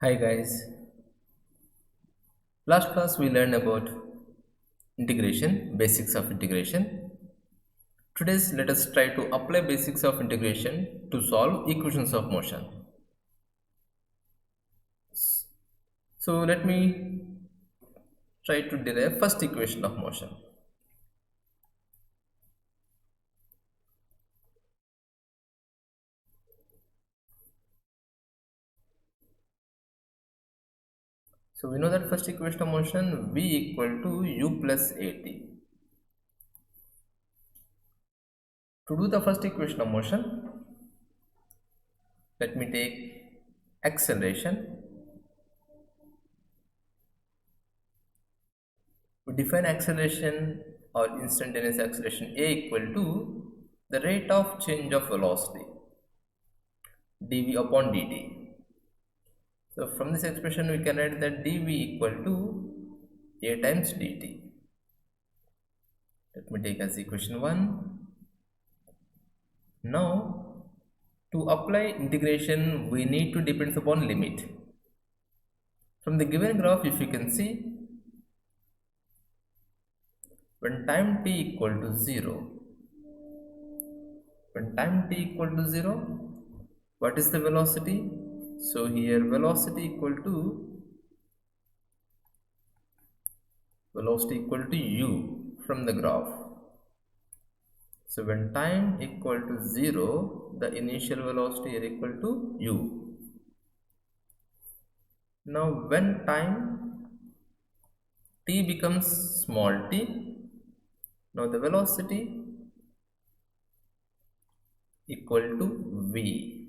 Hi guys. Last class we learned about integration, basics of integration. Today's let us try to apply basics of integration to solve equations of motion. So let me try to derive first equation of motion. So we know that first equation of motion v equal to u plus at. To do the first equation of motion, let me take acceleration. We define acceleration or instantaneous acceleration a equal to the rate of change of velocity dv upon dt. So from this expression we can write that dv equal to a times dt. Let me take as equation 1. Now to apply integration we need to depend upon limit. From the given graph, if you can see, when time t equal to 0, when time t equal to 0, what is the velocity? So here velocity equal to u from the graph. So when time equal to 0, the initial velocity is equal to u. Now when time t becomes small t, now the velocity equal to v.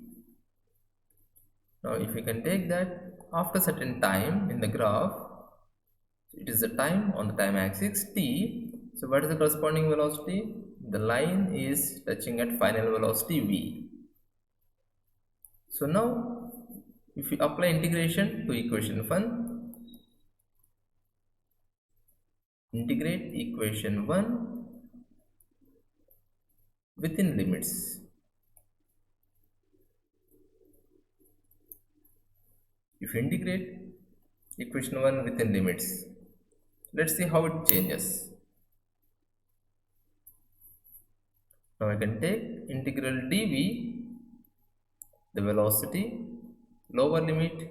Now if you can take that after certain time in the graph, it is the time on the time axis t. So what is the corresponding velocity? The line is touching at final velocity v. So now if you apply integration to equation 1, integrate equation 1 within limits. If you integrate equation 1 within limits, let's see how it changes. Now I can take integral dv, the velocity, lower limit,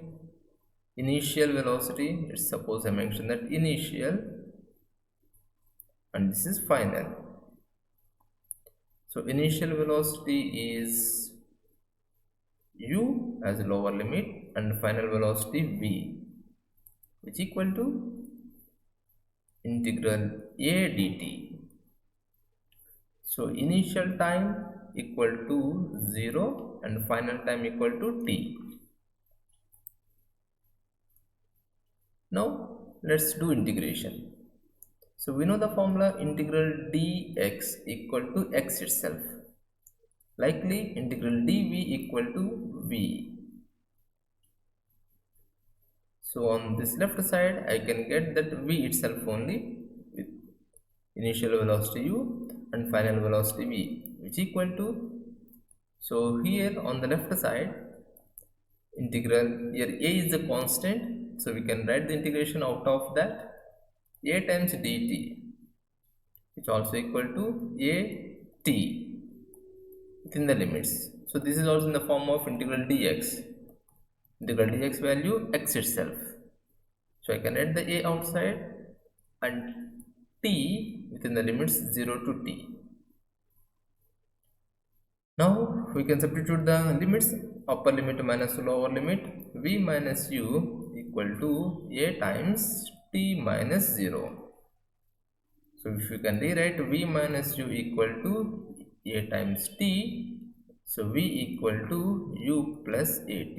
initial velocity. Let's suppose I mentioned that initial, and this is final. So initial velocity is u as a lower limit and final velocity v, which equal to integral a dt. So initial time equal to 0 and final time equal to t. Now let's do integration. So we know the formula integral dx equal to x itself. Likely integral dv equal to v. So on this left side I can get that v itself only with initial velocity u and final velocity v, which equal to, so here on the left side integral, here a is the constant, so we can write the integration out of that a times dt, which also equal to a t within the limits. So this is also in the form of integral dx. Integral dx value x itself. So I can add the a outside and t within the limits 0 to t. Now we can substitute the limits, upper limit minus lower limit, v minus u equal to a times t minus 0. So if you can rewrite v minus u equal to a times t, so v equal to u plus at.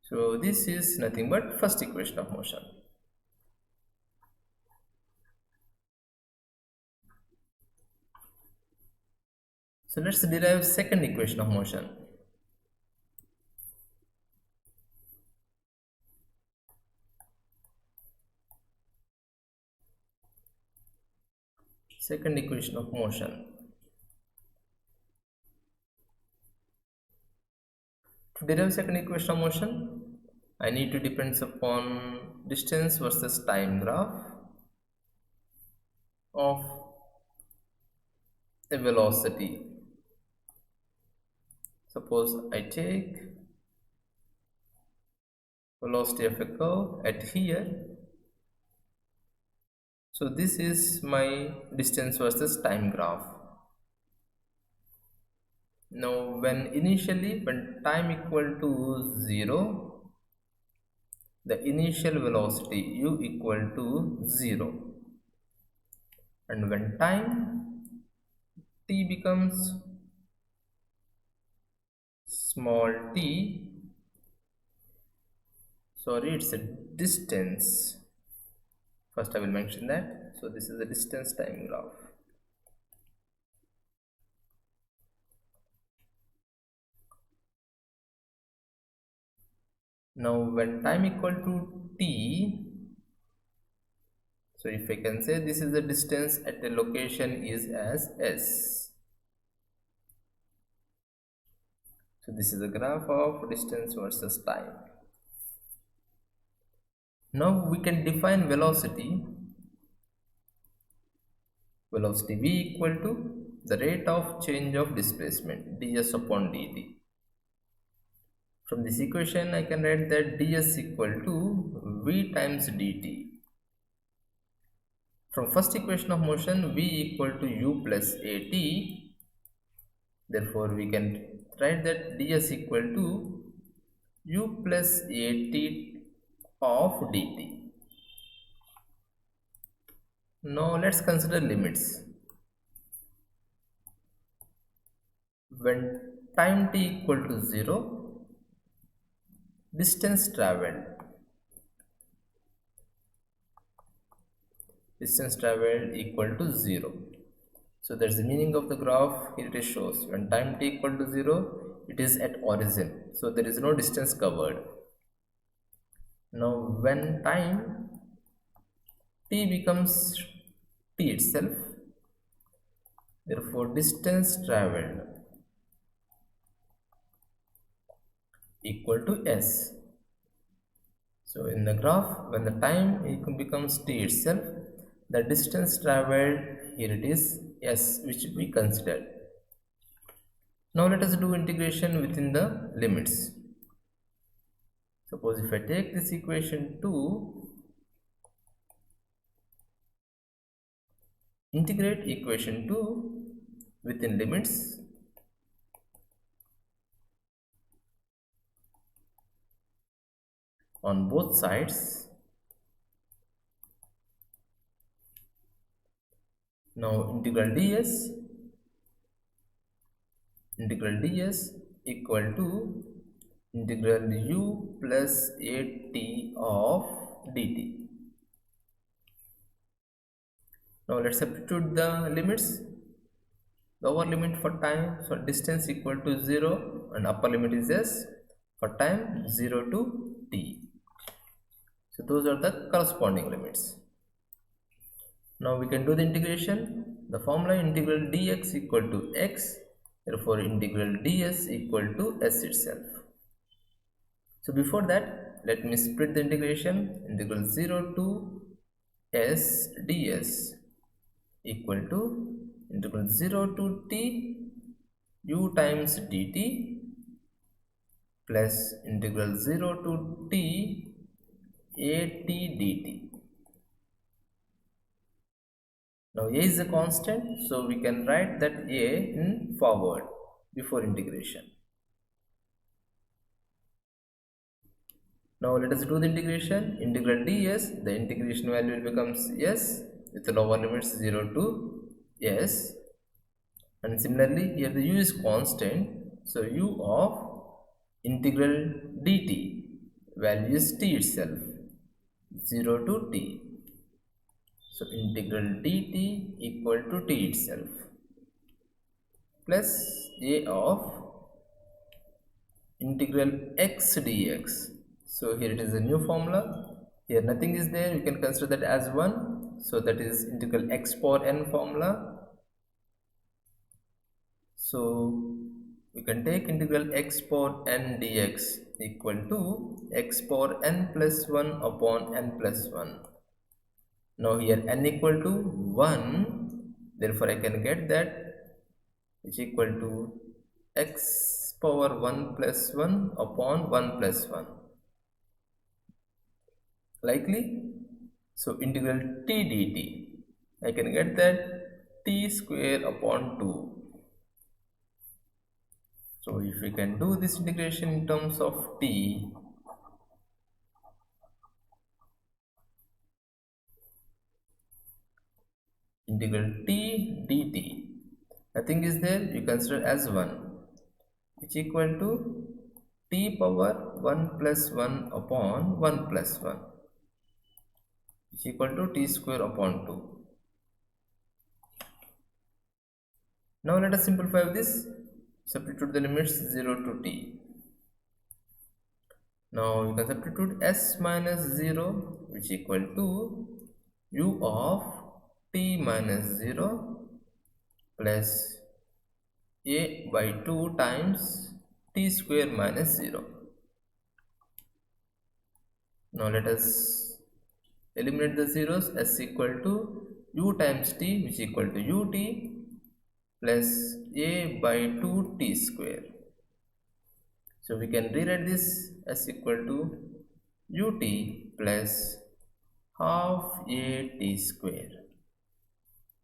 So this is nothing but first equation of motion. So let's derive second equation of motion. Second equation of motion. To derive second equation of motion, I need to depend upon distance versus time graph of a velocity. Suppose I take velocity of a curve at here. So this is my distance versus time graph. Now when time equal to 0, the initial velocity u equal to 0, and when time t becomes small t, sorry, it's a distance. First I will mention that. So this is the distance time graph. Now when time equal to t, so if I can say this is the distance at a location is as s. So this is the graph of distance versus time. Now we can define velocity. Velocity v equal to the rate of change of displacement ds upon dt. From this equation I can write that ds equal to v times dt. From first equation of motion, v equal to u plus at. Therefore we can write that ds equal to u plus at of dt. Now let's consider limits. When time t equal to 0, distance traveled equal to 0. So that's the meaning of the graph. Here it shows when time t equal to 0, it is at origin, so there is no distance covered. Now when time t becomes t itself, therefore distance traveled equal to s. So in the graph, when the time becomes t itself, the distance traveled, here it is s, which we considered. Now let us do integration within the limits. Suppose if I take this equation 2, integrate equation 2 within limits, on both sides. Now integral ds equal to integral u plus at of dt. Now let's substitute the limits. The lower limit for time, so distance equal to 0, and upper limit is s, for time 0 to t. So those are the corresponding limits. Now we can do the integration. The formula integral dx equal to x, therefore integral ds equal to s itself. So before that, let me split the integration. Integral 0 to s ds equal to integral 0 to t u times dt plus integral 0 to t at dt. Now a is a constant, so we can write that a in forward before integration. Now let us do the integration. Integral ds, the integration value becomes s with the lower limits 0 to s, and similarly here the u is constant, so u of integral dt value is t itself, 0 to t. So integral dt equal to t itself plus a of integral x dx. So here it is a new formula. Here nothing is there, we can consider that as 1. So that is integral x power n formula. So we can take integral x power n dx equal to x power n plus 1 upon n plus 1. Now here n equal to 1, therefore I can get that is equal to x power 1 plus 1 upon 1 plus 1. Likely? So integral t dt, I can get that t square upon 2. So if we can do this integration in terms of t, integral t dt, nothing is there, you consider as 1, which equal to t power 1 plus 1 upon 1 plus 1, which equal to t square upon 2. Now let us simplify this. Substitute the limits 0 to t. Now you can substitute s minus 0, which equal to u of t minus 0 plus a by 2 times t square minus 0. Now let us eliminate the zeros. S equal to u times t, which equal to ut plus a by 2 t square. So we can rewrite this as equal to ut plus half a t square.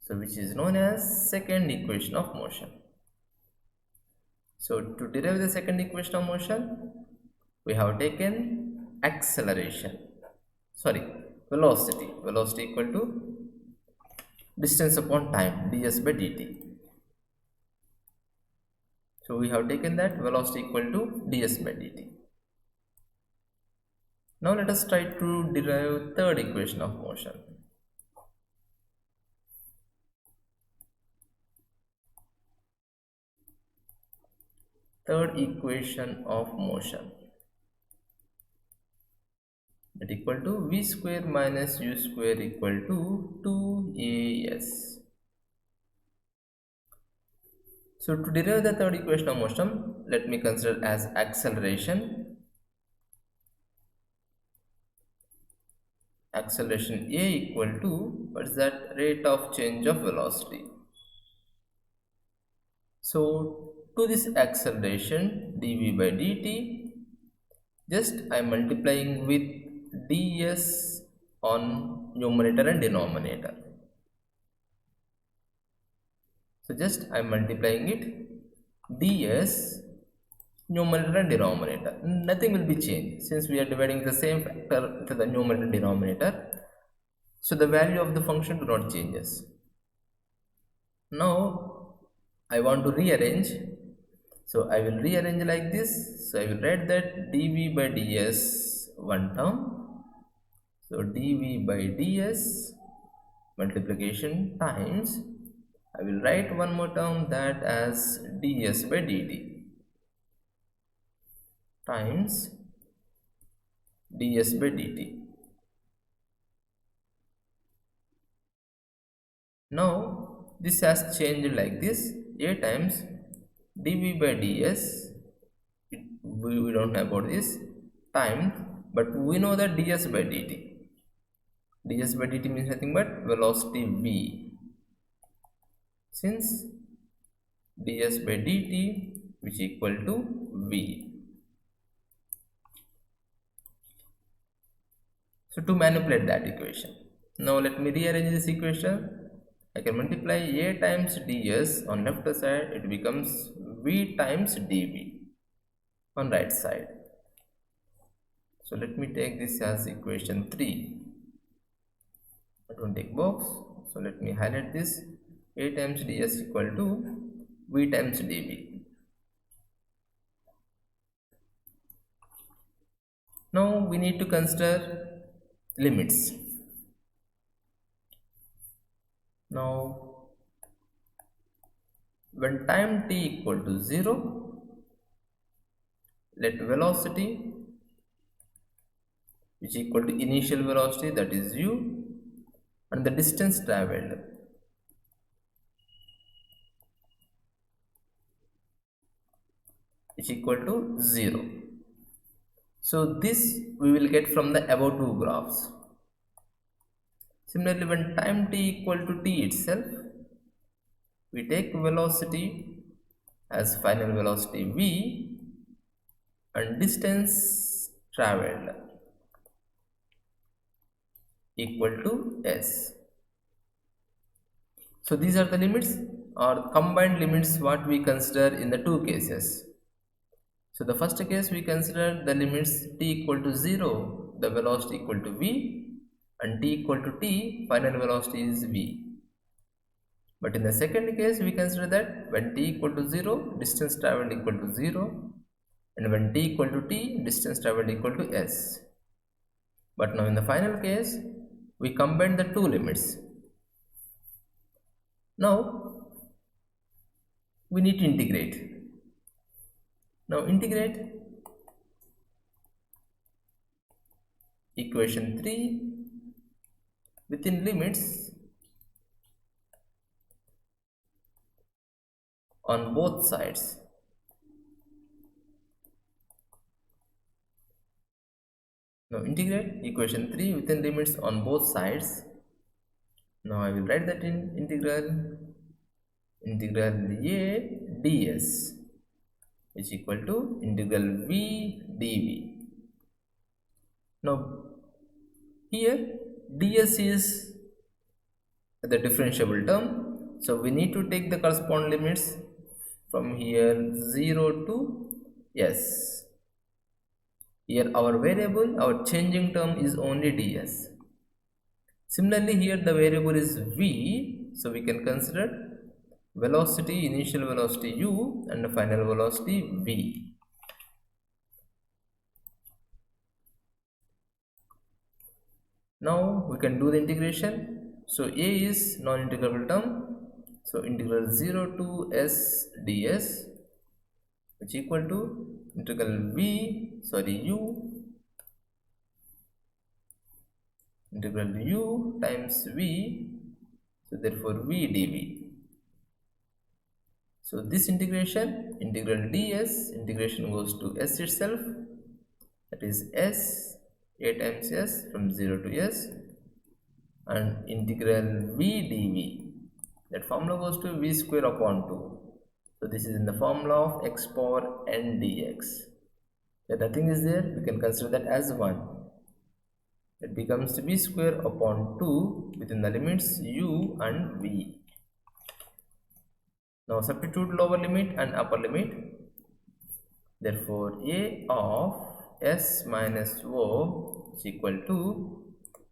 So which is known as second equation of motion. So to derive the second equation of motion, we have taken acceleration, velocity equal to distance upon time, ds by dt. So we have taken that velocity equal to ds by dt. Now let us try to derive third equation of motion. Third equation of motion, that equal to v square minus u square equal to 2as. So to derive the third equation of motion, let me consider as acceleration. Acceleration a equal to, what is that, rate of change of velocity. So to this acceleration dv by dt, just I am multiplying with ds on numerator and denominator. So just I am multiplying it ds numerator and denominator. Nothing will be changed since we are dividing the same factor to the numerator and denominator. So the value of the function do not changes. Now I want to rearrange. So I will rearrange like this. So I will write that dv by ds one term. So dv by ds multiplication times, I will write one more term, that as ds by dt times ds by dt. Now this has changed like this, a times dv by ds, we don't know about this time, but we know that ds by dt. ds by dt means nothing but velocity v, since ds by dt which equal to v. So to manipulate that equation, now let me rearrange this equation. I can multiply a times ds on left side, it becomes v times dv on right side. So let me take this as equation 3. I don't take box, so let me highlight this. A times ds equal to v times dv. Now we need to consider limits. Now when time t equal to 0, let velocity which equal to initial velocity, that is u, and the distance traveled, which equal to 0. So this we will get from the above two graphs. Similarly, when time t equal to t itself, we take velocity as final velocity v and distance traveled equal to s. So these are the limits or combined limits what we consider in the two cases. So the first case we consider the limits t equal to 0, the velocity equal to v, and t equal to t, final velocity is v. But in the second case we consider that when t equal to 0, distance traveled equal to 0, and when t equal to t, distance traveled equal to s. But now in the final case we combine the two limits. Now we need to integrate. Now integrate equation 3 within limits on both sides. Now integrate equation 3 within limits on both sides. Now I will write that in integral a ds is equal to integral v dv. Now here ds is the differentiable term, so we need to take the corresponding limits from here 0 to s. Here our variable, our changing term is only ds. Similarly here the variable is v, so we can consider velocity, initial velocity u and the final velocity v. Now we can do the integration. So a is non-integrable term, so integral 0 to s ds which equal to integral u integral u times v, so therefore v dv. So this integration, integral ds, integration goes to s itself, that is s, a times s from 0 to s, and integral v dv, that formula goes to v square upon 2. So this is in the formula of x power n dx. That nothing is there, we can consider that as 1. It becomes v square upon 2 within the limits u and v. Now substitute lower limit and upper limit. Therefore a of s minus o is equal to,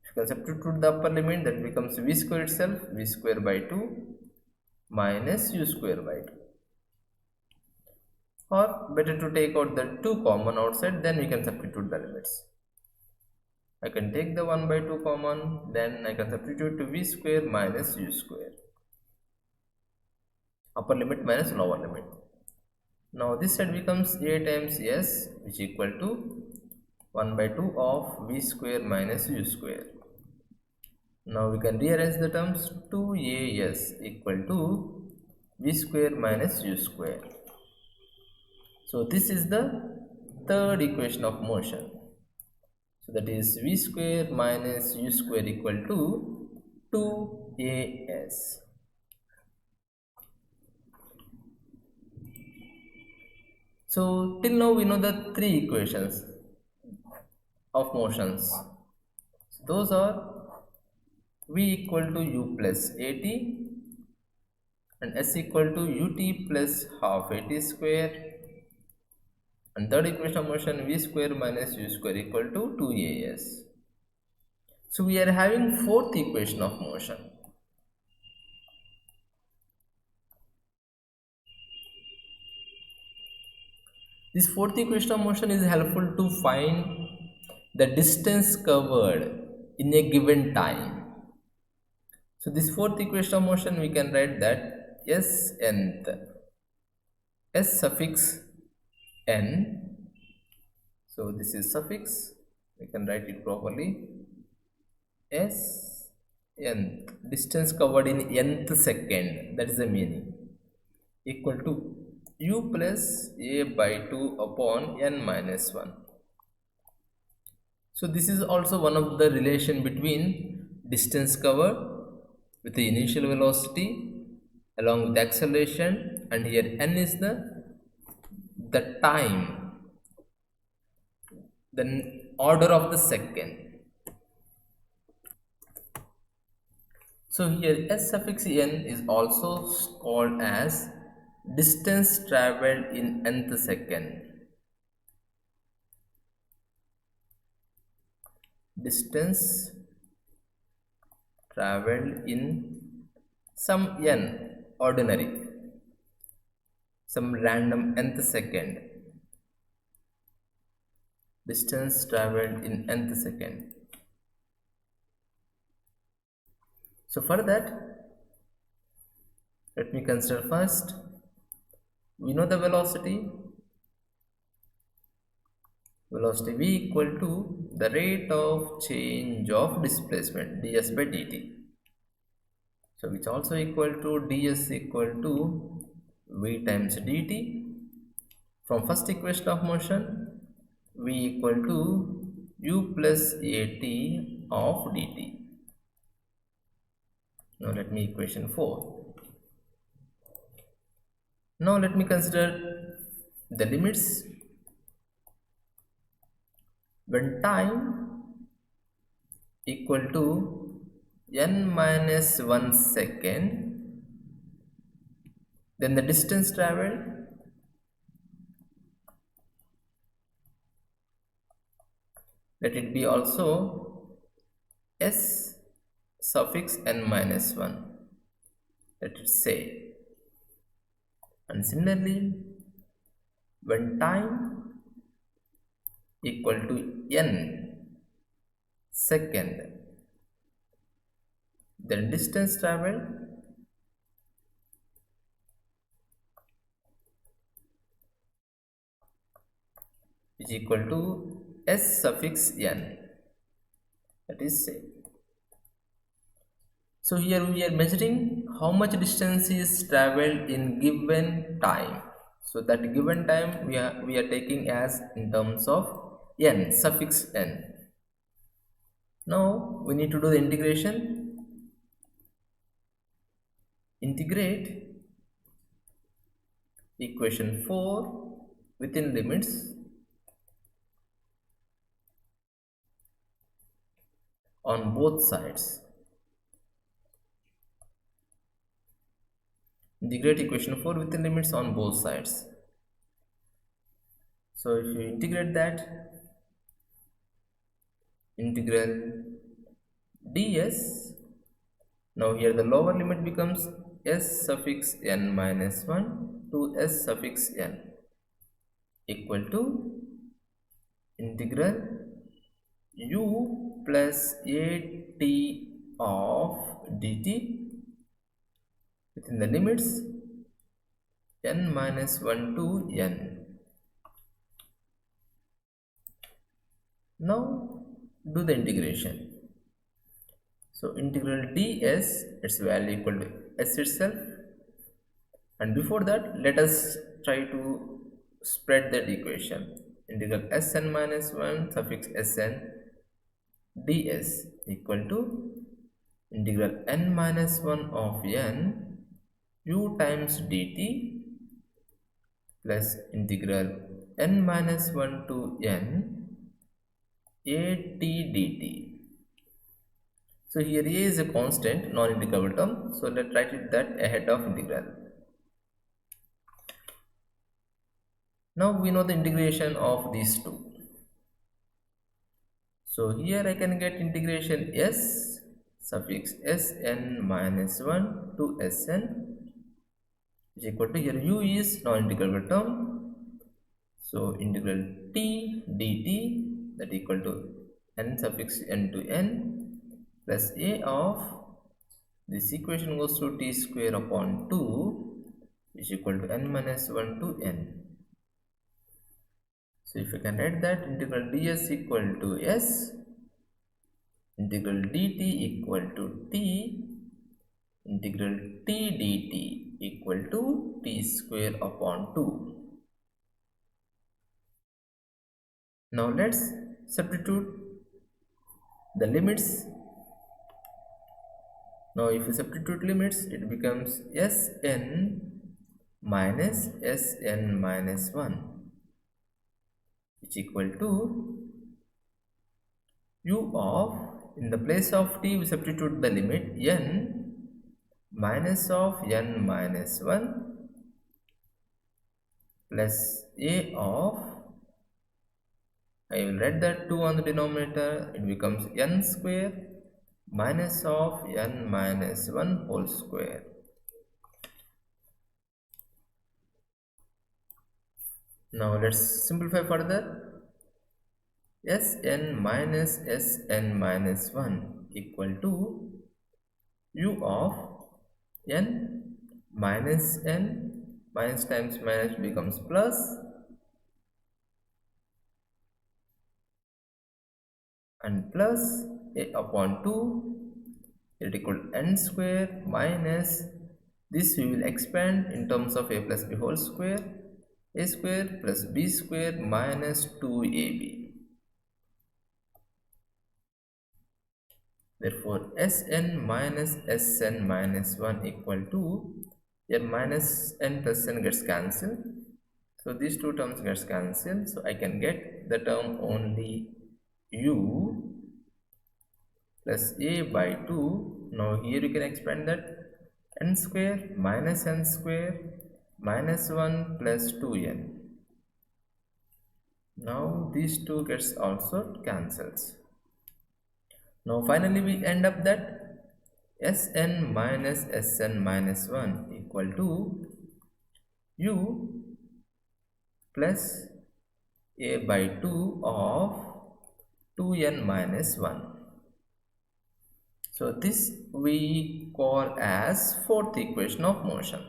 if you can substitute the upper limit, that becomes v square itself, v square by 2 minus u square by 2. Or better to take out the 2 common outside, then we can substitute the limits. I can take the 1 by 2 common, then I can substitute to v square minus u square. Upper limit minus lower limit. Now this side becomes a times s which equal to 1 by 2 of v square minus u square. Now we can rearrange the terms, 2as equal to v square minus u square. So this is the third equation of motion. So that is v square minus u square equal to 2as. So till now we know the three equations of motions. So those are v equal to u plus at and s equal to ut plus half at square, and third equation of motion v square minus u square equal to 2as. So we are having fourth equation of motion. This fourth equation of motion is helpful to find the distance covered in a given time. So this fourth equation of motion we can write that s nth, s suffix n, so this is suffix, we can write it properly, s nth, distance covered in nth second, that is the meaning, equal to u plus a by 2 upon n minus 1. So this is also one of the relation between distance covered with the initial velocity along with acceleration, and here n is the time, the order of the second. So here s suffix n is also called as distance traveled in nth second. Distance traveled in some n ordinary, some random nth second. Distance traveled in nth second. So for that, let me consider first, we know the velocity v equal to the rate of change of displacement ds by dt, so which also equal to ds equal to v times dt. From first equation of motion, v equal to u plus at of dt. Now let me equation 4. Now let me consider the limits when time equal to n minus 1 second, then the distance traveled let it be also s suffix n minus 1, let it say. And similarly, when time equal to n second, then distance traveled is equal to s suffix n, that is say. So here we are measuring how much distance is traveled in given time. So that given time we are taking as in terms of n suffix n. Now we need to do the integration. Integrate equation 4 within limits on both sides. Integrate equation 4 within limits on both sides. So if you integrate that, integral ds, now here the lower limit becomes s suffix n minus 1 to s suffix n equal to integral u plus at of dt within the limits n minus 1 to n. Now do the integration. So integral ds, its value equal to s itself, and before that let us try to spread that equation. Integral sn minus 1 suffix sn ds equal to integral n minus 1 of n u times dt plus integral n minus 1 to n at dt. So here a is a constant non-integrable term, so let's write it that ahead of integral. Now we know the integration of these two. So here I can get integration s suffix sn minus 1 to sn is equal to, here u is non-integrable term, so integral t dt that equal to n suffix n to n plus a of this equation goes to t square upon 2 is equal to n minus 1 to n. So if you can write that, integral ds equal to s, integral dt equal to t integral t dt equal to t square upon 2. Now let's substitute the limits. Now if you substitute limits, it becomes Sn minus Sn minus 1, which equal to u of, in the place of t we substitute the limit n minus of n minus 1 plus a of, I will write that 2 on the denominator, it becomes n square minus of n minus 1 whole square. Now let's simplify further. Sn minus Sn minus 1 equal to u of n minus n, minus times minus becomes plus, and plus a upon 2, it equal to n square minus, this we will expand in terms of a plus b whole square, a square plus b square minus 2ab. Therefore Sn minus Sn minus 1 equal to, here minus n plus n gets cancelled, so these two terms gets cancelled, so I can get the term only u plus a by 2. Now here you can expand that, n square minus n square minus 1 plus 2n. Now these two gets also cancels. Now finally we end up that Sn minus Sn minus 1 equal to u plus a by 2 of 2n minus 1. So this we call as fourth equation of motion.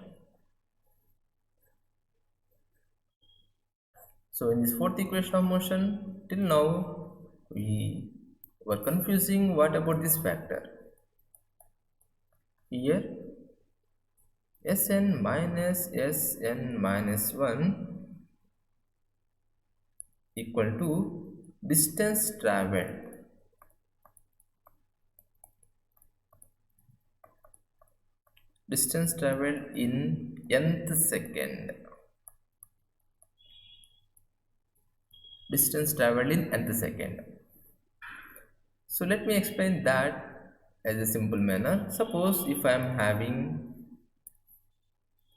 So in this fourth equation of motion, till now we were confusing what about this factor. Here Sn minus Sn minus 1 equal to distance traveled. Distance traveled in nth second. Distance traveled in nth second. So let me explain that as a simple manner. Suppose if I am having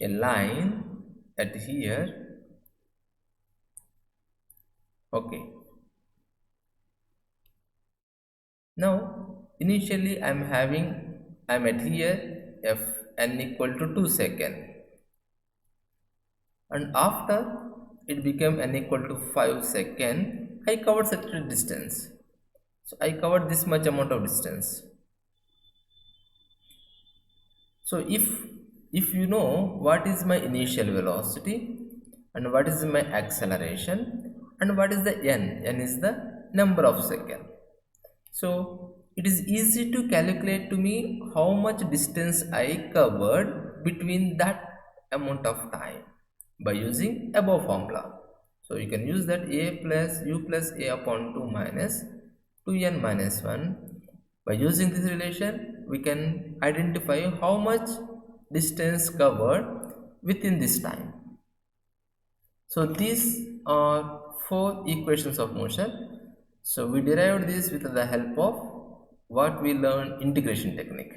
a line at here, okay. Now initially I am at here f n equal to 2 second, and after it became n equal to 5 second, I covered such a distance. So I covered this much amount of distance. So if you know what is my initial velocity and what is my acceleration and what is the n is the number of second, so it is easy to calculate to me how much distance I covered between that amount of time by using above formula. So you can use that a plus u plus a upon 2 minus 2n minus 1. By using this relation, we can identify how much distance covered within this time. So these are 4 equations of motion. So we derived this with the help of what we learned, integration technique.